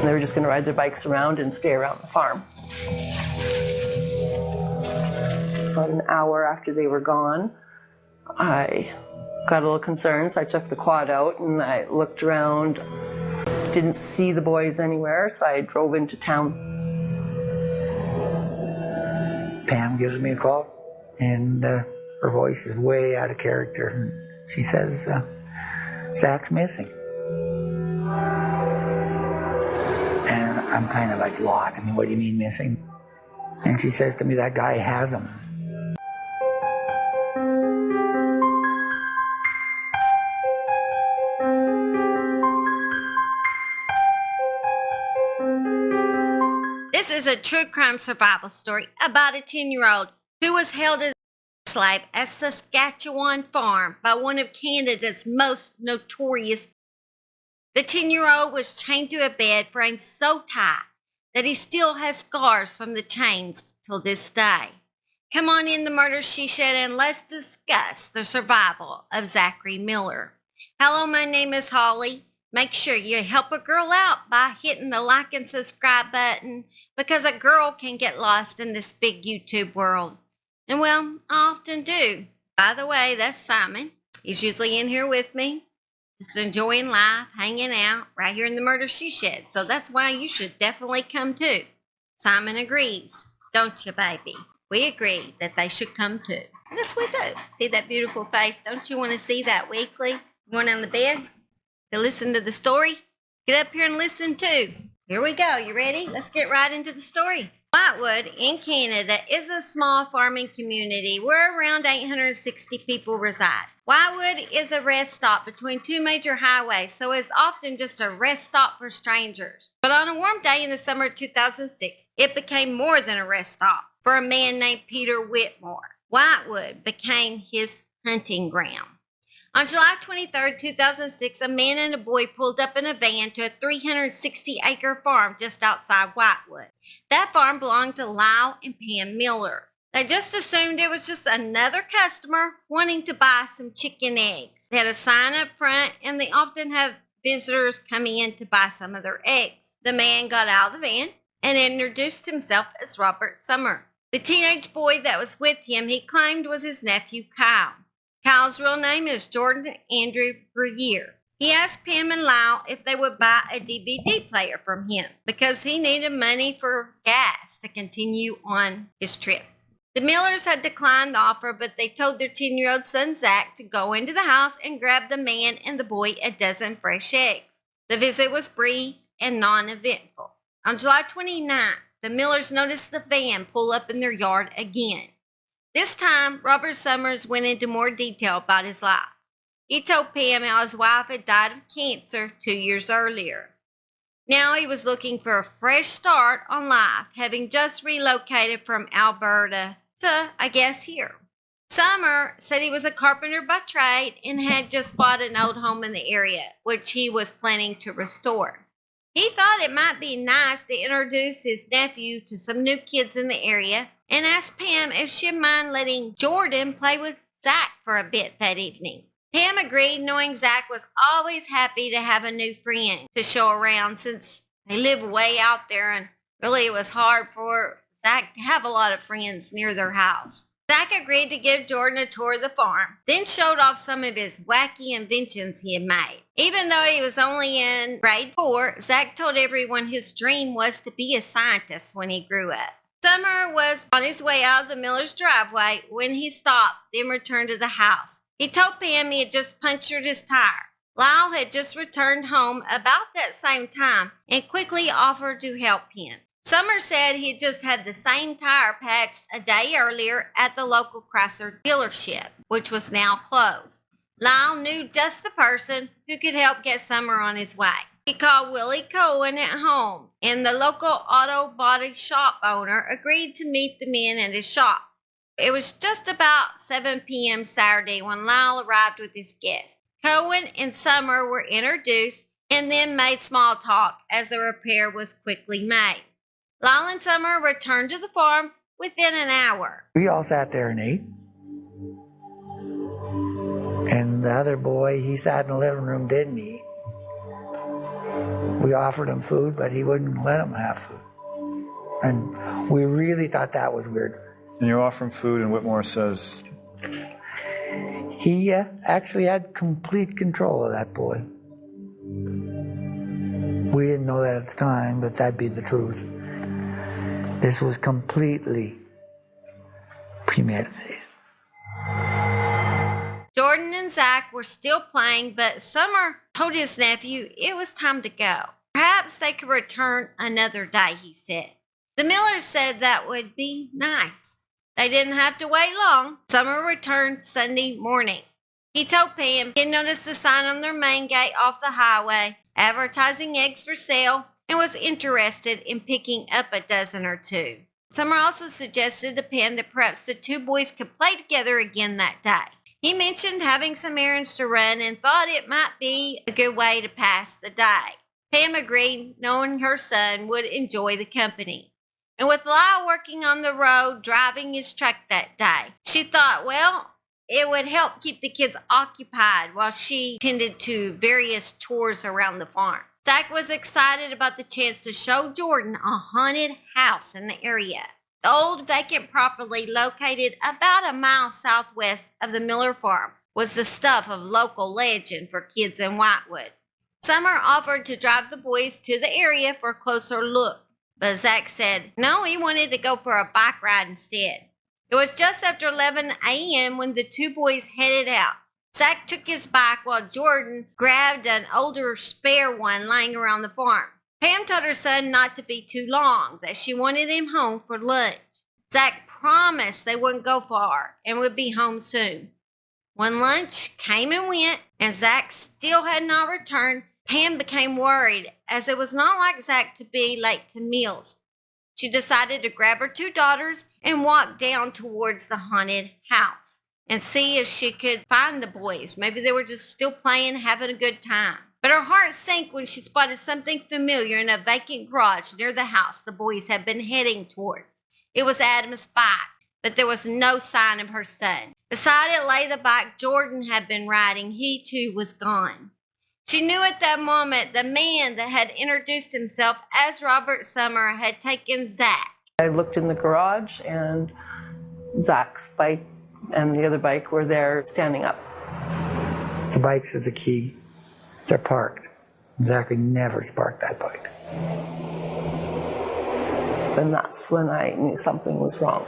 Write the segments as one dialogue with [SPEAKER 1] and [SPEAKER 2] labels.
[SPEAKER 1] They were just going to ride their bikes around and stay around the farm. About an hour after they were gone, I got a little concerned, so I took the quad out and I looked around. Didn't see the boys anywhere, so I drove into town.
[SPEAKER 2] Pam gives me a call, and her voice is way out of character. She says, Zach's missing. And I'm kind of like lost. I mean, what do you mean missing? And she says to me, that guy has him.
[SPEAKER 3] This is a true crime survival story about a 10-year-old who was held as a slave at Saskatchewan farm by one of Canada's most notorious. The 10-year-old was chained to a bed frame so tight that he still has scars from the chains till this day. Come on in the murder she shed and let's discuss the survival of Zachary Miller. Hello, my name is Holly. Make sure you help a girl out by hitting the like and subscribe button, because a girl can get lost in this big YouTube world. And well, I often do. By the way, that's Simon. He's usually in here with me, just enjoying life, hanging out right here in the Murder She Shed. So that's why you should definitely come too. Simon agrees, don't you, baby? We agree that they should come too. Yes, we do. See that beautiful face? Don't you want to see that weekly? Going on the bed to listen to the story? Get up here and listen too. Here we go. You ready? Let's get right into the story. Whitewood in Canada is a small farming community where around 860 people reside. Whitewood is a rest stop between two major highways, so it's often just a rest stop for strangers. But on a warm day in the summer of 2006, it became more than a rest stop for a man named Peter Whitmore. Whitewood became his hunting ground. On July 23, 2006, a man and a boy pulled up in a van to a 360-acre farm just outside Whitewood. That farm belonged to Lyle and Pam Miller. They just assumed it was just another customer wanting to buy some chicken eggs. They had a sign up front, and they often have visitors coming in to buy some of their eggs. The man got out of the van and introduced himself as Robert Summer. The teenage boy that was with him, he claimed was his nephew, Kyle. Kyle's real name is Jordan Andrew Breyer. He asked Pam and Lyle if they would buy a DVD player from him because he needed money for gas to continue on his trip. The Millers had declined the offer, but they told their 10-year-old son Zach to go into the house and grab the man and the boy a dozen fresh eggs. The visit was brief and non-eventful. On July 29th, the Millers noticed the van pull up in their yard again. This time, Robert Summers went into more detail about his life. He told Pam how his wife had died of cancer 2 years earlier. Now he was looking for a fresh start on life, having just relocated from Alberta to, I guess, here. Summer said he was a carpenter by trade and had just bought an old home in the area, which he was planning to restore. He thought it might be nice to introduce his nephew to some new kids in the area and asked Pam if she'd mind letting Jordan play with Zach for a bit that evening. Pam agreed, knowing Zach was always happy to have a new friend to show around since they live way out there, and really it was hard for Zach to have a lot of friends near their house. Zach agreed to give Jordan a tour of the farm, then showed off some of his wacky inventions he had made. Even though he was only in grade 4, Zach told everyone his dream was to be a scientist when he grew up. Summer was on his way out of the Miller's driveway when he stopped, then returned to the house. He told Pam he had just punctured his tire. Lyle had just returned home about that same time and quickly offered to help him. Summer said he had just had the same tire patched a day earlier at the local Chrysler dealership, which was now closed. Lyle knew just the person who could help get Summer on his way. He called Willie Cohen at home, and the local auto body shop owner agreed to meet the men at his shop. It was just about 7 p.m. Saturday when Lyle arrived with his guest. Cohen and Summer were introduced and then made small talk as the repair was quickly made. Lyle and Summer returned to the farm within an hour.
[SPEAKER 2] We all sat there and ate. And the other boy, he sat in the living room, didn't he? We offered him food, but he wouldn't let him have food. And we really thought that was weird.
[SPEAKER 4] And you're offering food, and Whitmore says...
[SPEAKER 2] He actually had complete control of that boy. We didn't know that at the time, but that'd be the truth. This was completely premeditated.
[SPEAKER 3] Jordan and Zach were still playing, but Summer told his nephew it was time to go. Perhaps they could return another day, he said. The Millers said that would be nice. They didn't have to wait long. Summer returned Sunday morning. He told Pam he had noticed the sign on their main gate off the highway, advertising eggs for sale, and was interested in picking up a dozen or two. Summer also suggested to Pam that perhaps the two boys could play together again that day. He mentioned having some errands to run and thought it might be a good way to pass the day. Pam agreed, knowing her son would enjoy the company. And with Lyle working on the road, driving his truck that day, she thought, well, it would help keep the kids occupied while she tended to various chores around the farm. Zach was excited about the chance to show Jordan a haunted house in the area. The old vacant property located about a mile southwest of the Miller farm was the stuff of local legend for kids in Whitewood. Summer offered to drive the boys to the area for a closer look, but Zach said no, he wanted to go for a bike ride instead. It was just after 11 a.m. when the two boys headed out. Zach took his bike while Jordan grabbed an older spare one lying around the farm. Pam told her son not to be too long, that she wanted him home for lunch. Zach promised they wouldn't go far and would be home soon. When lunch came and went and Zach still had not returned, Pam became worried, as it was not like Zach to be late to meals. She decided to grab her two daughters and walk down towards the haunted house and see if she could find the boys. Maybe they were just still playing, having a good time. But her heart sank when she spotted something familiar in a vacant garage near the house the boys had been heading towards. It was Adam's bike, but there was no sign of her son. Beside it lay the bike Jordan had been riding. He too was gone. She knew at that moment the man that had introduced himself as Robert Summer had taken Zach.
[SPEAKER 1] I looked in the garage and Zach's bike and the other bike were there standing up.
[SPEAKER 2] The bike's at the key. They're parked. Zachary never parked that bike.
[SPEAKER 1] And that's when I knew something was wrong.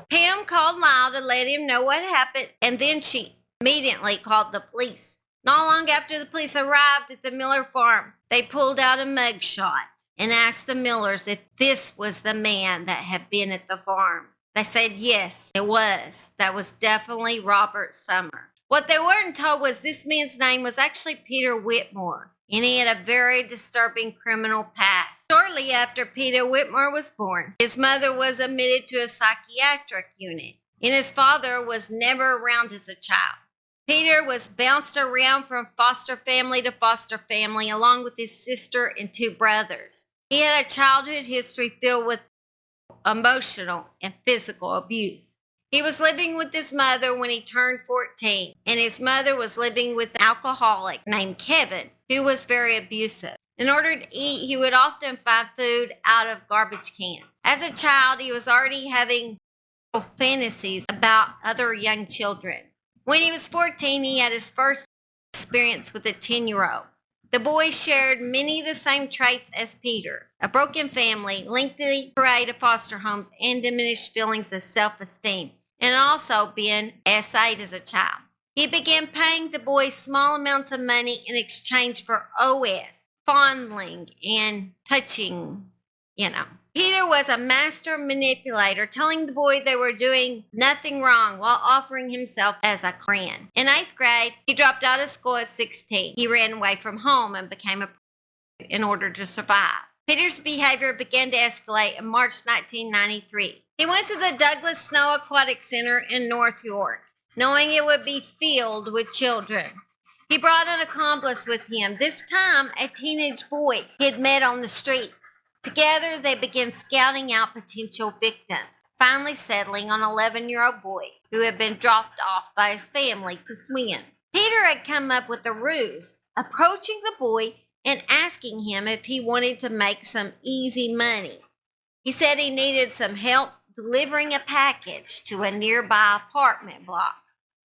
[SPEAKER 3] Pam called Lyle to let him know what happened, and then she immediately called the police. Not long after the police arrived at the Miller farm, they pulled out a mugshot and asked the Millers if this was the man that had been at the farm. They said yes, it was. That was definitely Robert Summer. What they weren't told was this man's name was actually Peter Whitmore, and he had a very disturbing criminal past. Shortly after Peter Whitmore was born, his mother was admitted to a psychiatric unit, and his father was never around as a child. Peter was bounced around from foster family to foster family, along with his sister and two brothers. He had a childhood history filled with emotional and physical abuse. He was living with his mother when he turned 14, and his mother was living with an alcoholic named Kevin, who was very abusive. In order to eat, he would often find food out of garbage cans. As a child, he was already having fantasies about other young children. When he was 14, he had his first experience with a 10-year-old. The boy shared many of the same traits as Peter: a broken family, lengthy parade of foster homes, and diminished feelings of self-esteem, and also being SA'd as a child. He began paying the boy small amounts of money in exchange for OS, fondling, and touching, Peter was a master manipulator, telling the boy they were doing nothing wrong while offering himself as a friend. In 8th grade, he dropped out of school at 16. He ran away from home and became a prostitute in order to survive. Peter's behavior began to escalate in March 1993. He went to the Douglas Snow Aquatic Center in North York, knowing it would be filled with children. He brought an accomplice with him, this time a teenage boy he had met on the streets. Together, they began scouting out potential victims, finally settling on an 11-year-old boy who had been dropped off by his family to swim. Peter had come up with a ruse, approaching the boy and asking him if he wanted to make some easy money. He said he needed some help delivering a package to a nearby apartment block.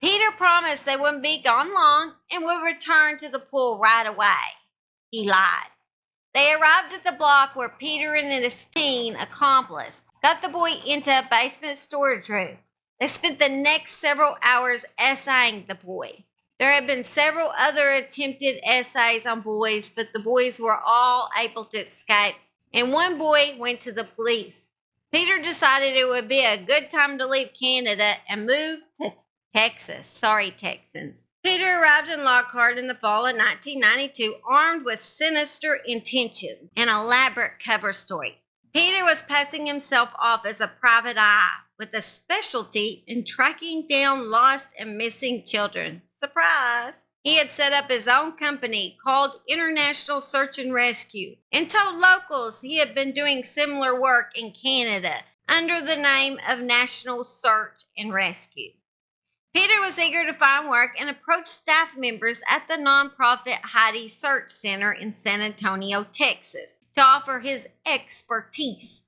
[SPEAKER 3] Peter promised they wouldn't be gone long and would return to the pool right away. He lied. They arrived at the block where Peter and his teen accomplice got the boy into a basement storage room. They spent the next several hours essaying the boy. There had been several other attempted essays on boys, but the boys were all able to escape, and one boy went to the police. Peter decided it would be a good time to leave Canada and move to Texas. Sorry, Texans. Peter arrived in Lockhart in the fall of 1992, armed with sinister intentions and elaborate cover story. Peter was passing himself off as a private eye with a specialty in tracking down lost and missing children. Surprise! He had set up his own company called International Search and Rescue and told locals he had been doing similar work in Canada under the name of National Search and Rescue. Peter was eager to find work and approached staff members at the nonprofit Heidi Search Center in San Antonio, Texas, to offer his expertise.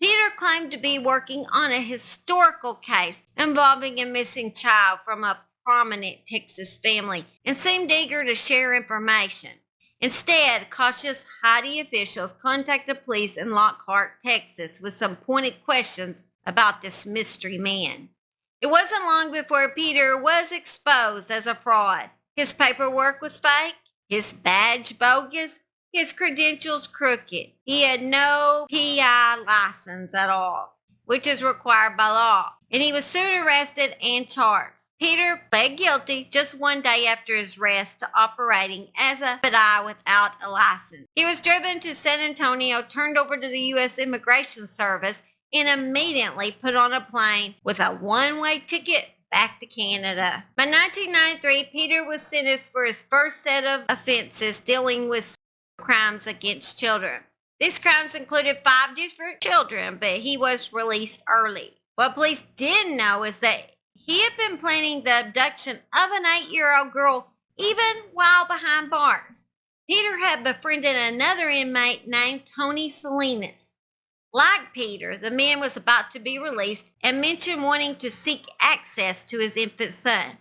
[SPEAKER 3] Peter claimed to be working on a historical case involving a missing child from a prominent Texas family and seemed eager to share information. Instead, cautious Heidi officials contacted police in Lockhart, Texas, with some pointed questions about this mystery man. It wasn't long before Peter was exposed as a fraud. His paperwork was fake, his badge bogus, his credentials crooked. He had no PI license at all, which is required by law, and he was soon arrested and charged. Peter pled guilty just one day after his arrest to operating as a PI without a license. He was driven to San Antonio, turned over to the U.S. Immigration Service, and immediately put on a plane with a one-way ticket back to Canada. By 1993, Peter was sentenced for his first set of offenses dealing with crimes against children. These crimes included 5 different children, but he was released early. What police didn't know is that he had been planning the abduction of an 8-year-old girl even while behind bars. Peter had befriended another inmate named Tony Salinas. Like Peter, the man was about to be released and mentioned wanting to seek access to his infant son.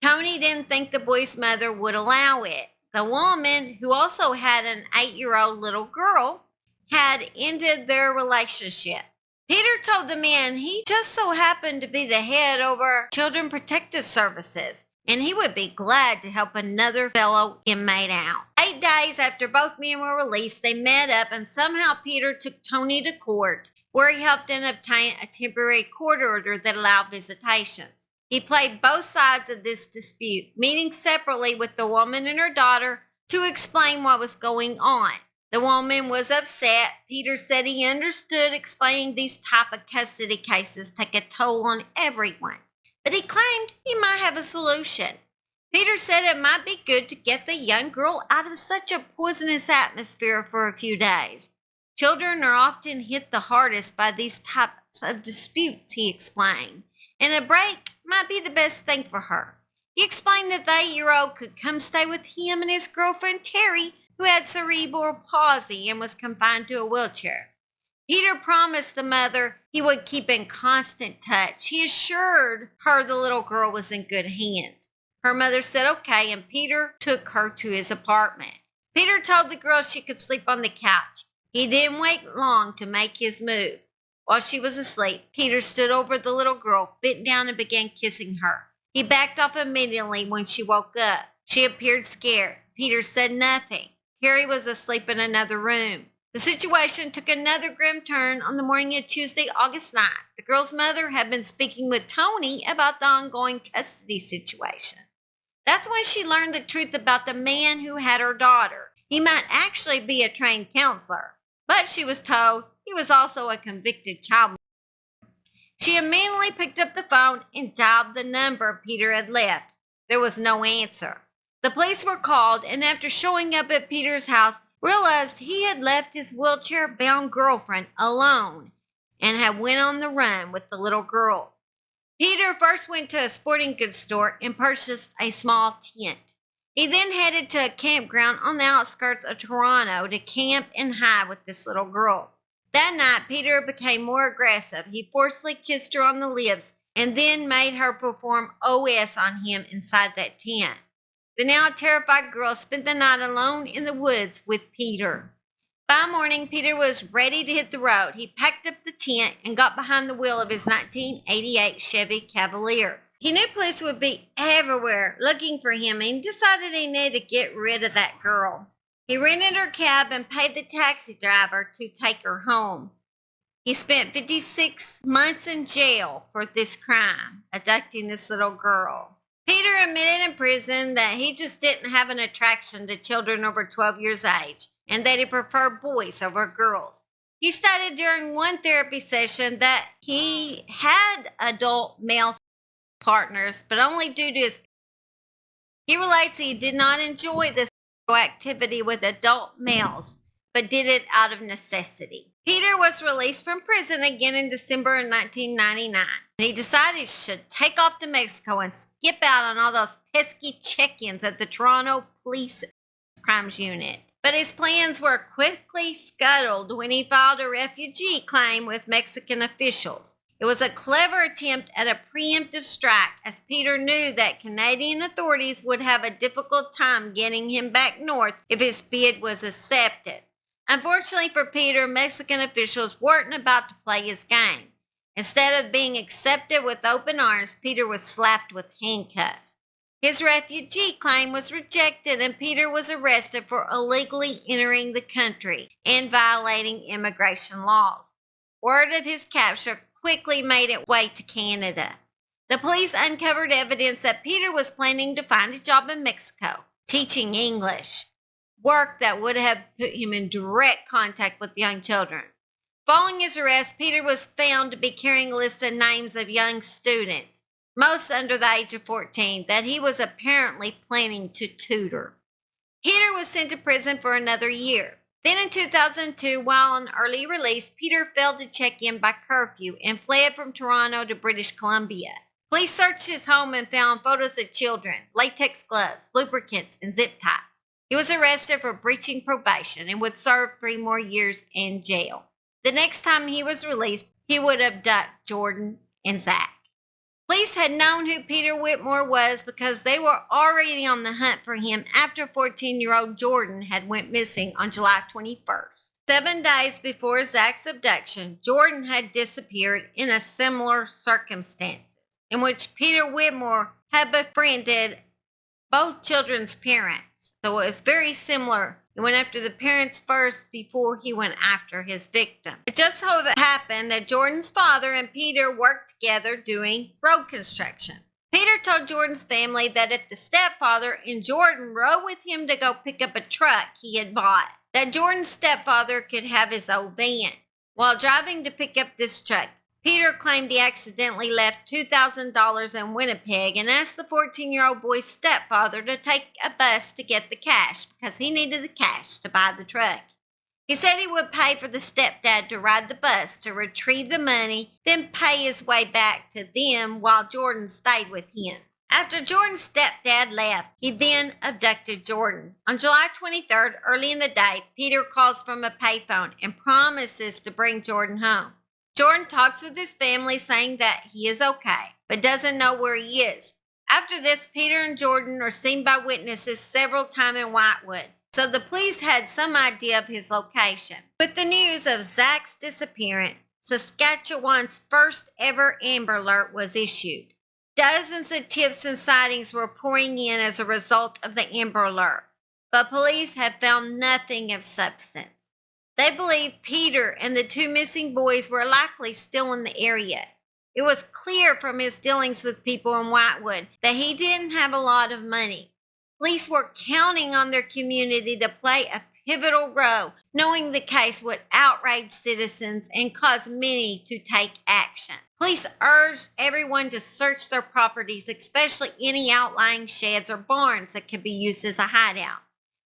[SPEAKER 3] Tony didn't think the boy's mother would allow it. The woman, who also had an 8-year-old little girl, had ended their relationship. Peter told the man he just so happened to be the head over Children Protective Services, and he would be glad to help another fellow inmate out. 8 days after both men were released, they met up, and somehow Peter took Tony to court, where he helped them obtain a temporary court order that allowed visitations. He played both sides of this dispute, meeting separately with the woman and her daughter to explain what was going on. The woman was upset. Peter said he understood explaining these type of custody cases take a toll on everyone, but he claimed he might have a solution. Peter said it might be good to get the young girl out of such a poisonous atmosphere for a few days. Children are often hit the hardest by these types of disputes, he explained, and a break might be the best thing for her. He explained that the 8-year-old could come stay with him and his girlfriend Terry, who had cerebral palsy and was confined to a wheelchair. Peter promised the mother he would keep in constant touch. He assured her the little girl was in good hands. Her mother said okay, and Peter took her to his apartment. Peter told the girl she could sleep on the couch. He didn't wait long to make his move. While she was asleep, Peter stood over the little girl, bent down, and began kissing her. He backed off immediately when she woke up. She appeared scared. Peter said nothing. Terry was asleep in another room. The situation took another grim turn on the morning of Tuesday, August 9th. The girl's mother had been speaking with Tony about the ongoing custody situation. That's when she learned the truth about the man who had her daughter. He might actually be a trained counselor, but she was told he was also a convicted child molester. She immediately picked up the phone and dialed the number Peter had left. There was no answer. The police were called, and after showing up at Peter's house, realized he had left his wheelchair-bound girlfriend alone and had went on the run with the little girl. Peter first went to a sporting goods store and purchased a small tent. He then headed to a campground on the outskirts of Toronto to camp and hide with this little girl. That night, Peter became more aggressive. He forcibly kissed her on the lips and then made her perform OS on him inside that tent. The now terrified girl spent the night alone in the woods with Peter. By morning, Peter was ready to hit the road. He packed up the tent and got behind the wheel of his 1988 Chevy Cavalier. He knew police would be everywhere looking for him and decided he needed to get rid of that girl. He rented her cab and paid the taxi driver to take her home. He spent 56 months in jail for this crime, abducting this little girl. Peter admitted in prison that he just didn't have an attraction to children over 12 years of age and that he preferred boys over girls. He stated during one therapy session that he had adult male partners, but only due to his. He relates he did not enjoy this activity with adult males, but did it out of necessity. Peter was released from prison again in December of 1999. He decided he should take off to Mexico and skip out on all those pesky check-ins at the Toronto Police Crimes Unit. But his plans were quickly scuttled when he filed a refugee claim with Mexican officials. It was a clever attempt at a preemptive strike, as Peter knew that Canadian authorities would have a difficult time getting him back north if his bid was accepted. Unfortunately for Peter, Mexican officials weren't about to play his game. Instead of being accepted with open arms, Peter was slapped with handcuffs. His refugee claim was rejected and Peter was arrested for illegally entering the country and violating immigration laws. Word of his capture quickly made its way to Canada. The police uncovered evidence that Peter was planning to find a job in Mexico, teaching English, work that would have put him in direct contact with young children. Following his arrest, Peter was found to be carrying a list of names of young students, most under the age of 14, that he was apparently planning to tutor. Peter was sent to prison for another year. Then in 2002, while on early release, Peter failed to check in by curfew and fled from Toronto to British Columbia. Police searched his home and found photos of children, latex gloves, lubricants, and zip ties. He was arrested for breaching probation and would serve 3 more years in jail. The next time he was released, he would abduct Jordan and Zach. Police had known who Peter Whitmore was because they were already on the hunt for him after 14-year-old Jordan had went missing on July 21st. 7 days before Zach's abduction, Jordan had disappeared in a similar circumstances in which Peter Whitmore had befriended both children's parents. So it was very similar. He went after the parents first before he went after his victim. It just so happened that Jordan's father and Peter worked together doing road construction. Peter told Jordan's family that if the stepfather and Jordan rode with him to go pick up a truck he had bought, that Jordan's stepfather could have his old van. While driving to pick up this truck, Peter claimed he accidentally left $2,000 in Winnipeg and asked the 14-year-old boy's stepfather to take a bus to get the cash because he needed the cash to buy the truck. He said he would pay for the stepdad to ride the bus to retrieve the money, then pay his way back to them while Jordan stayed with him. After Jordan's stepdad left, he then abducted Jordan. On July 23rd, early in the day, Peter calls from a payphone and promises to bring Jordan home. Jordan talks with his family saying that he is okay, but doesn't know where he is. After this, Peter and Jordan are seen by witnesses several times in Whitewood, so the police had some idea of his location. With the news of Zach's disappearance, Saskatchewan's first ever Amber Alert was issued. Dozens of tips and sightings were pouring in as a result of the Amber Alert, but police have found nothing of substance. They believe Peter and the 2 missing boys were likely still in the area. It was clear from his dealings with people in Whitewood that he didn't have a lot of money. Police were counting on their community to play a pivotal role, knowing the case would outrage citizens and cause many to take action. Police urged everyone to search their properties, especially any outlying sheds or barns that could be used as a hideout.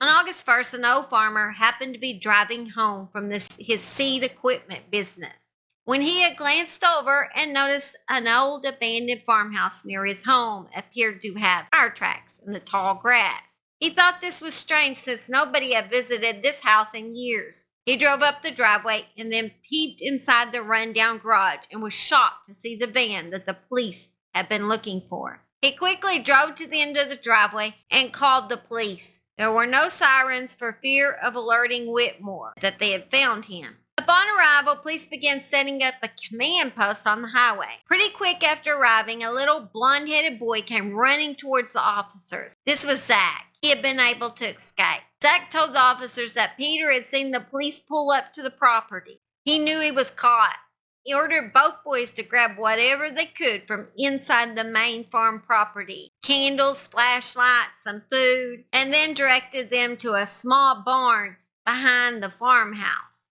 [SPEAKER 3] On August 1st, an old farmer happened to be driving home from his seed equipment business when he had glanced over and noticed an old abandoned farmhouse near his home appeared to have tire tracks in the tall grass. He thought this was strange since nobody had visited this house in years. He drove up the driveway and then peeped inside the rundown garage and was shocked to see the van that the police had been looking for. He quickly drove to the end of the driveway and called the police. There were no sirens for fear of alerting Whitmore that they had found him. Upon arrival, police began setting up a command post on the highway. Pretty quick after arriving, a little blonde-headed boy came running towards the officers. This was Zach. He had been able to escape. Zach told the officers that Peter had seen the police pull up to the property. He knew he was caught. He ordered both boys to grab whatever they could from inside the main farm property. Candles, flashlights, some food, and then directed them to a small barn behind the farmhouse.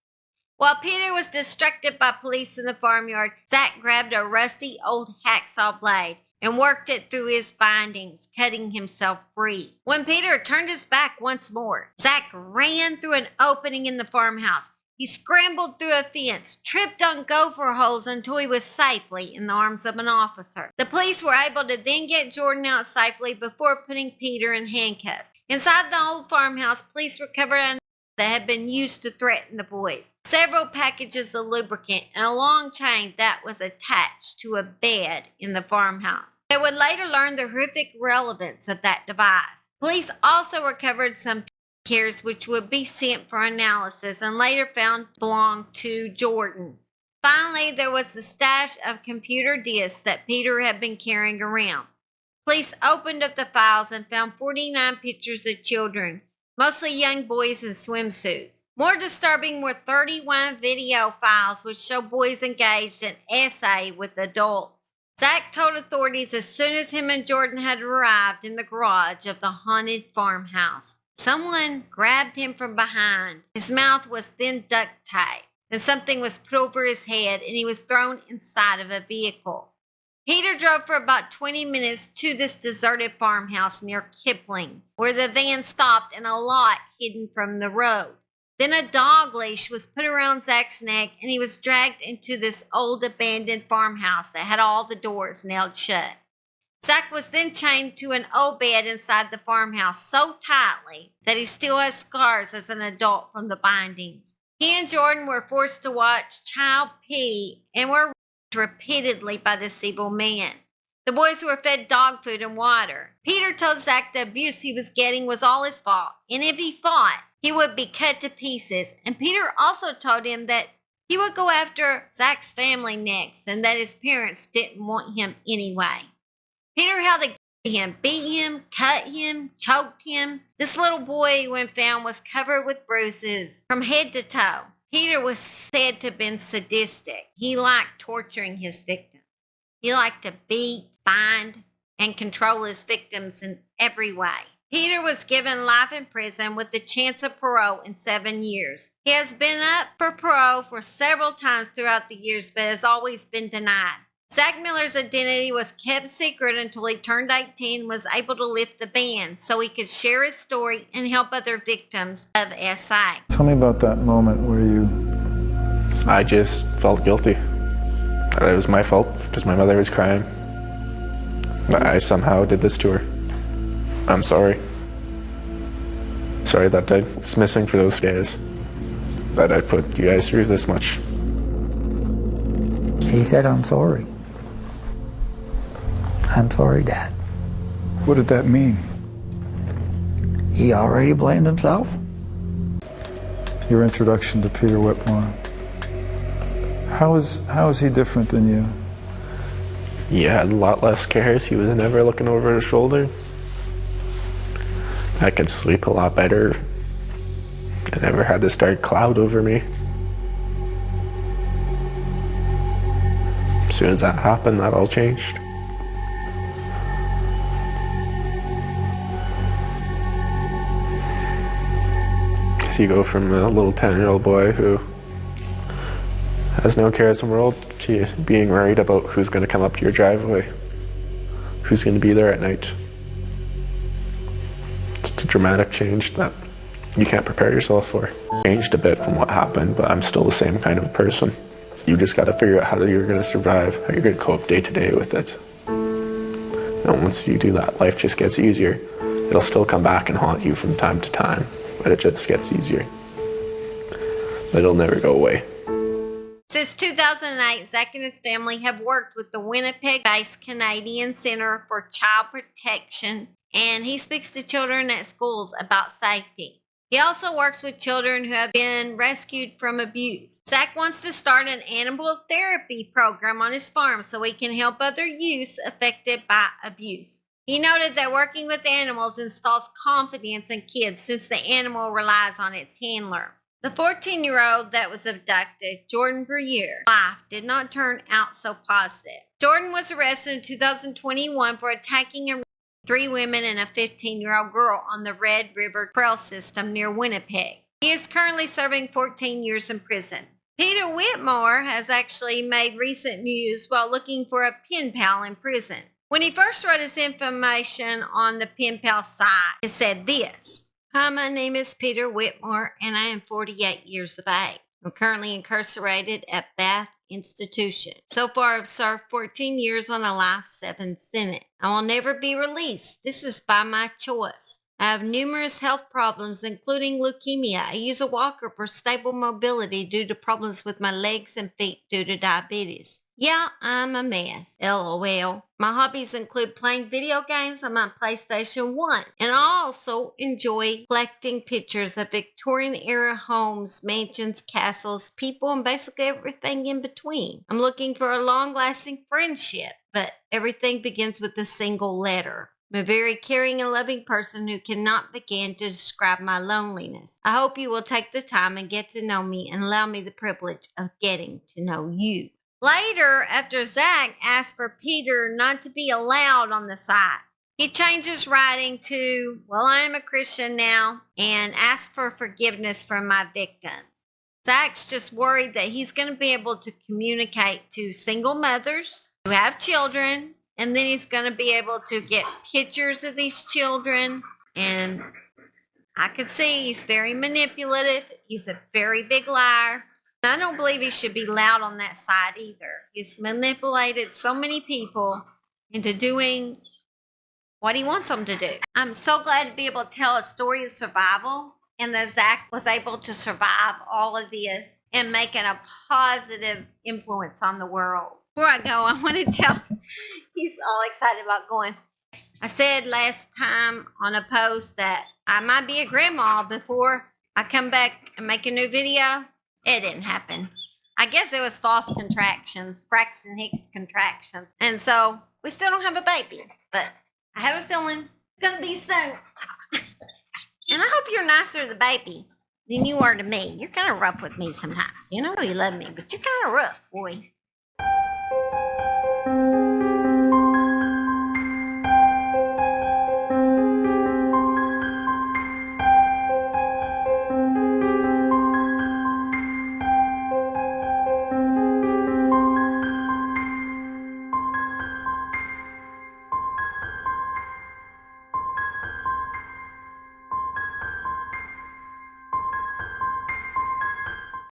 [SPEAKER 3] While Peter was distracted by police in the farmyard, Zach grabbed a rusty old hacksaw blade and worked it through his bindings, cutting himself free. When Peter turned his back once more, Zach ran through an opening in the farmhouse. He scrambled through a fence, tripped on gopher holes until he was safely in the arms of an officer. The police were able to then get Jordan out safely before putting Peter in handcuffs. Inside the old farmhouse, police recovered a knife that had been used to threaten the boys, several packages of lubricant, and a long chain that was attached to a bed in the farmhouse. They would later learn the horrific relevance of that device. Police also recovered some cares which would be sent for analysis and later found belonged to Jordan. Finally, there was the stash of computer disks that Peter had been carrying around. Police opened up the files and found 49 pictures of children, mostly young boys in swimsuits. More disturbing were 31 video files which show boys engaged in SA with adults. Zach told authorities as soon as him and Jordan had arrived in the garage of the haunted farmhouse, someone grabbed him from behind. His mouth was then duct taped, and something was put over his head, and he was thrown inside of a vehicle. Peter drove for about 20 minutes to this deserted farmhouse near Kipling, where the van stopped in a lot hidden from the road. Then a dog leash was put around Zach's neck, and he was dragged into this old abandoned farmhouse that had all the doors nailed shut. Zach was then chained to an old bed inside the farmhouse so tightly that he still has scars as an adult from the bindings. He and Jordan were forced to watch child pee and were raped repeatedly by this evil man. The boys were fed dog food and water. Peter told Zach the abuse he was getting was all his fault, and if he fought, he would be cut to pieces. And Peter also told him that he would go after Zach's family next and that his parents didn't want him anyway. Peter held against him, beat him, cut him, choked him. This little boy, when found, was covered with bruises from head to toe. Peter was said to have been sadistic. He liked torturing his victims. He liked to beat, bind, and control his victims in every way. Peter was given life in prison with the chance of parole in 7 years. He has been up for parole for several times throughout the years, but has always been denied. Zach Miller's identity was kept secret until he turned 18 and was able to lift the ban so he could share his story and help other victims of SA.
[SPEAKER 4] Tell me about that moment where you...
[SPEAKER 5] I just felt guilty. That it was my fault because my mother was crying. I somehow did this to her. I'm sorry. Sorry that I was missing for those days. That I put you guys through this much.
[SPEAKER 2] He said, "I'm sorry. I'm sorry, Dad."
[SPEAKER 4] What did that mean?
[SPEAKER 2] He already blamed himself.
[SPEAKER 4] Your introduction to Peter Whitmore. How is he different than you?
[SPEAKER 5] He had a lot less cares. He was never looking over his shoulder. I could sleep a lot better. I never had this dark cloud over me. As soon as that happened, that all changed. So you go from a little 10-year-old boy who has no cares in the world to being worried about who's going to come up to your driveway, who's going to be there at night. It's a dramatic change that you can't prepare yourself for. Changed a bit from what happened, but I'm still the same kind of person. You just got to figure out how you're going to survive, how you're going to cope day to day with it. And once you do that, life just gets easier. It'll still come back and haunt you from time to time, but it just gets easier. But it'll never go away.
[SPEAKER 3] Since 2008, Zach and his family have worked with the Winnipeg-based Canadian Center for Child Protection, and he speaks to children at schools about safety. He also works with children who have been rescued from abuse. Zach wants to start an animal therapy program on his farm so he can help other youths affected by abuse. He noted that working with animals installs confidence in kids since the animal relies on its handler. The 14-year-old that was abducted, Jordan Breyer, life did not turn out so positive. Jordan was arrested in 2021 for attacking and 3 women and a 15-year-old girl on the Red River Trail system near Winnipeg. He is currently serving 14 years in prison. Peter Whitmore has actually made recent news while looking for a pen pal in prison. When he first wrote his information on the pen pal site, it said this: "Hi, my name is Peter Whitmore, and I am 48 years of age. I'm currently incarcerated at Bath Institution. So far, I've served 14 years on a life sentence. I will never be released. This is by my choice. I have numerous health problems, including leukemia. I use a walker for stable mobility due to problems with my legs and feet due to diabetes. Yeah, I'm a mess. LOL. My hobbies include playing video games on my PlayStation 1, and I also enjoy collecting pictures of Victorian-era homes, mansions, castles, people, and basically everything in between. I'm looking for a long-lasting friendship, but everything begins with a single letter. I'm a very caring and loving person who cannot begin to describe my loneliness. I hope you will take the time and get to know me and allow me the privilege of getting to know you." Later, after Zach asked for Peter not to be allowed on the site, he changed his writing to, "Well, I am a Christian now," and asked for forgiveness from my victims. Zach's just worried that he's going to be able to communicate to single mothers who have children, and then he's going to be able to get pictures of these children. And I could see he's very manipulative. He's a very big liar. I don't believe he should be loud on that side either. He's manipulated so many people into doing what he wants them to do. I'm so glad to be able to tell a story of survival, and that Zach was able to survive all of this and making a positive influence on the world. Before I go, I want to tell, he's all excited about going. I said last time on a post that I might be a grandma before I come back and make a new video. It didn't happen. I guess it was false contractions, Braxton Hicks contractions. And so we still don't have a baby, but I have a feeling it's going to be soon. And I hope you're nicer to the baby than you are to me. You're kind of rough with me sometimes. You know you love me, but you're kind of rough, boy.